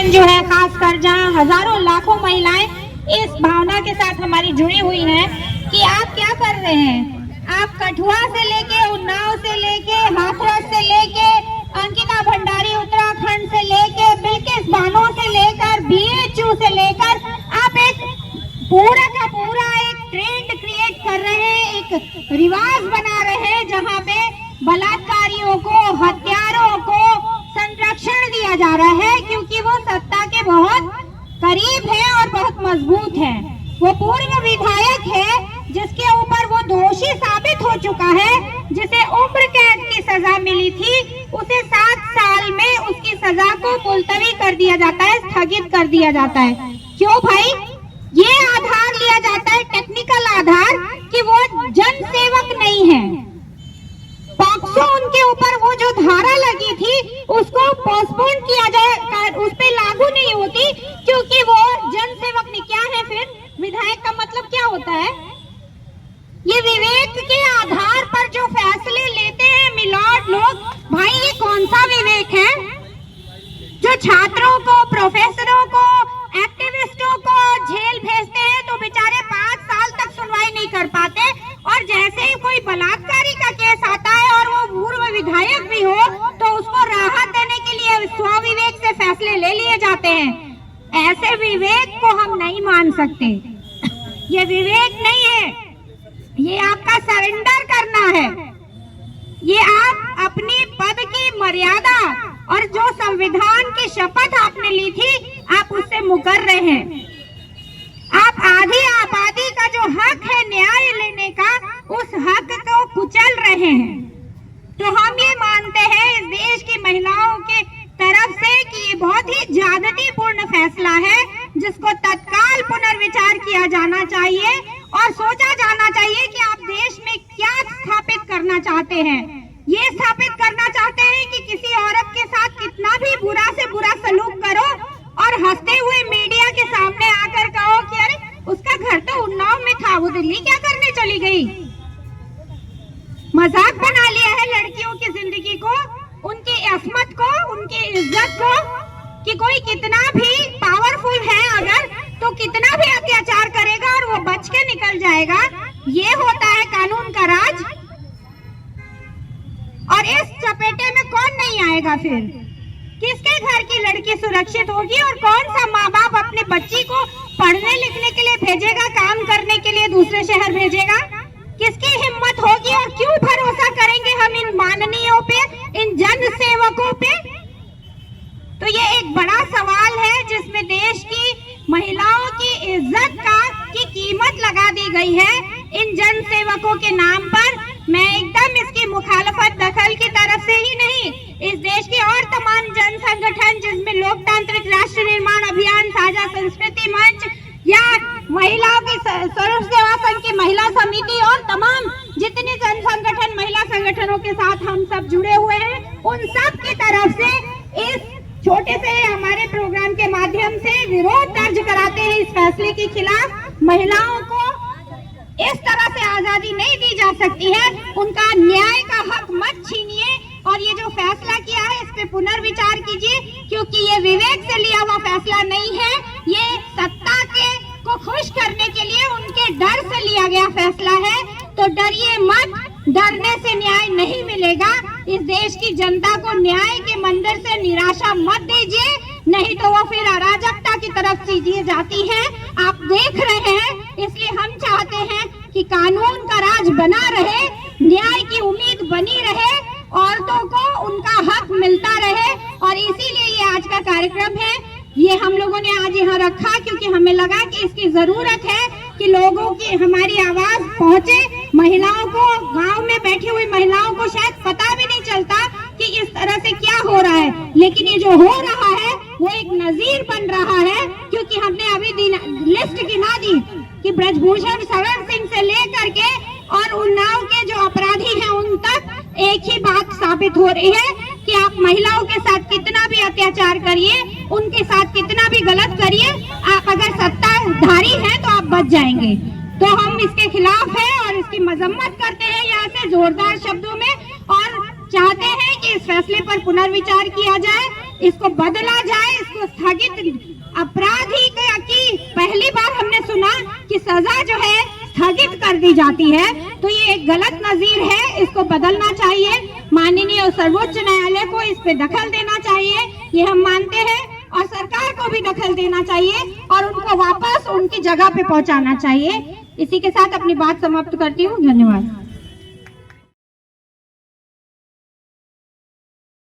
बहन जो है, खासकर जहां हजारों लाखों महिलाएं इस भावना के साथ हमारी जुड़ी हुई हैं कि आप क्या कर रहे हैं। आप कठुआ से लेके, उन्नाव से लेके, हाथरस से लेके, अंकिता भंडारी उत्तराखंड से लेके, बिल्किस बानो से लेकर, BHU से लेकर आप एक पूरा का पूरा एक ट्रेंड क्रिएट कर रहे हैं, एक रिवाज बना रहे हैं जहां पे बलात्कारियों को, हत्यारों को संरक्षण दिया जा रहा है, क्योंकि वो सत्ता के बहुत करीब है और बहुत मजबूत है। वो पूर्व विधायक है जिसके ऊपर वो दोषी साबित हो चुका है, जिसे उम्र कैद की सजा मिली थी, उसे 7 साल में उसकी सजा को मुलतवी कर दिया जाता है, स्थगित कर दिया जाता है। क्यों भाई? ये आधार लिया जाता है, टेक्निकल आधार, कि वो जन सेवक नहीं है। पॉक्सो उनके ऊपर वो जो धारा लगी थी उसको पोस्टपोन किया जाए, उस पे लागू नहीं होती, क्योंकि वो जन सेवक नहीं। क्या है फिर विधायक का मतलब क्या होता है? ये विवेक के आधार पर जो फैसले लेते हैं मिलॉर्ड लोग, भाई ये कौन सा विवेक है? जो छात्रों को, प्रोफेसरों को, एक्टिविस्टों को जेल भेजते हैं तो बेचारे 5 साल तक सुनवाई नहीं कर पाते, और जैसे ही कोई बलात्कारी का केस आता है और वो पूर्व विधायक भी हो तो उसको राहत देने के लिए स्वविवेक से फैसले ले लिए जाते हैं। ऐसे विवेक को हम नहीं मान सकते। ये विवेक नहीं है, ये आपका सरेंडर करना है। ये आप अपनी पद की मर्यादा और जो संविधान की शपथ आपने ली थी, आप उससे मुकर रहे हैं। आप आधी आबादी का जो हक है न्याय लेने का, उस हक को कुचल रहे हैं। तो हम ये मानते हैं इस देश की महिलाओं के तरफ से कि ये बहुत ही ज्यादतीपूर्ण फैसला है, जिसको तत्काल पुनर्विचार किया जाना चाहिए और सोचा जाना चाहिए कि आप देश में क्या स्थापित करना चाहते हैं। ये स्थापित करना चाहते हैं कि किसी औरत के साथ कितना भी बुरा से बुरा सलूक करो और हंसते हुए मीडिया के सामने आकर कहो कि अरे उसका घर तो उन्नाव में था, वो दिल्ली क्या करने चली गई। मजाक बना लिया है लड़कियों की जिंदगी को, उनकी असमत को, उनकी इज्जत को, कि कोई कितना भी पावरफुल है अगर तो कितना भी अत्याचार करेगा और वो बच के निकल जाएगा। ये होता है कानून का राज। और इस चपेटे में कौन नहीं आएगा फिर? किसके घर की लड़की सुरक्षित होगी और कौन सा माँ बाप अपने बच्ची को पढ़ने लिखने के लिए भेजेगा, काम करने के लिए दूसरे शहर भेजेगा? किसकी हिम्मत होगी और क्यों भरोसा करेंगे हम इन माननीयों पे, इन जन सेवकों पे? तो ये एक बड़ा सवाल है जिसमें देश की महिलाओं की इज्जत की कीमत लगा दी गई है इन जन सेवकों के नाम पर। मैं एकदम इसकी मुखालफत दखल की तरफ से ही नहीं, इस देश के और तमाम जन संगठन जिसमें लोकतांत्रिक राष्ट्र निर्माण अभियान, साझा संस्कृति मंच या महिलाओं की स्वरूप सेवा संघ की महिला समिति और तमाम जितने जन संगठन, महिला संगठनों के साथ हम सब जुड़े हुए हैं, उन सब की तरफ से इस छोटे से हमारे प्रोग्राम के माध्यम से विरोध दर्ज कराते हैं इस फैसले के खिलाफ। महिलाओं को इस तरह से आजादी नहीं दी जा सकती है, उनका न्याय का हक मत छीनिए और ये जो फैसला किया है इस पे पुनर्विचार कीजिए, क्योंकि ये विवेक से लिया हुआ फैसला नहीं है, ये सत्ता के को खुश करने के लिए उनके डर से लिया गया फैसला है। तो डरिए मत, डरने से न्याय नहीं मिलेगा। इस देश की जनता को न्याय के मंदिर से निराशा मत दीजिए, नहीं तो वो फिर अराजकता की तरफ सीधी जाती है। आप देख रहे हैं, इसलिए हम चाहते हैं कि कानून का राज बना रहे, न्याय की उम्मीद बनी रहे, औरतों को उनका हक मिलता रहे। और इसीलिए ये आज का कार्यक्रम है, ये हम लोगों ने आज यहाँ रखा क्योंकि हमें लगा कि इसकी जरूरत है कि लोगों की हमारी आवाज पहुँचे। महिलाओं को, गांव में बैठी हुई महिलाओं को शायद पता भी नहीं चलता कि इस तरह से क्या हो रहा है, लेकिन ये जो हो रहा है वो एक नजीर बन रहा है। क्योंकि हमने अभी लिस्ट गिना दी कि ब्रजभूषण शरण सिंह से लेकर के और उन्नाव के जो अपराधी हैं उन तक एक ही बात साबित हो रही है कि आप महिलाओं के साथ कितना भी अत्याचार करिए, उनके साथ कितना भी गलत करिए, आप अगर सत्ताधारी हैं तो आप बच जाएंगे। तो हम इसके खिलाफ हैं और इसकी मजम्मत करते हैं यहाँ से जोरदार शब्दों में, और चाहते हैं कि इस फैसले पर पुनर्विचार किया जाए। इसको बदला जाए, इसको स्थगित, अपराधी की पहली बार हमने सुना कि सजा जो है स्थगित कर दी जाती है, तो ये एक गलत नजीर है, इसको बदलना चाहिए। माननीय सर्वोच्च न्यायालय को इस पे दखल देना चाहिए, ये हम मानते हैं, और सरकार को भी दखल देना चाहिए और उनको वापस उनकी जगह पे पहुंचाना चाहिए। इसी के साथ अपनी बात समाप्त करती हूँ। धन्यवाद।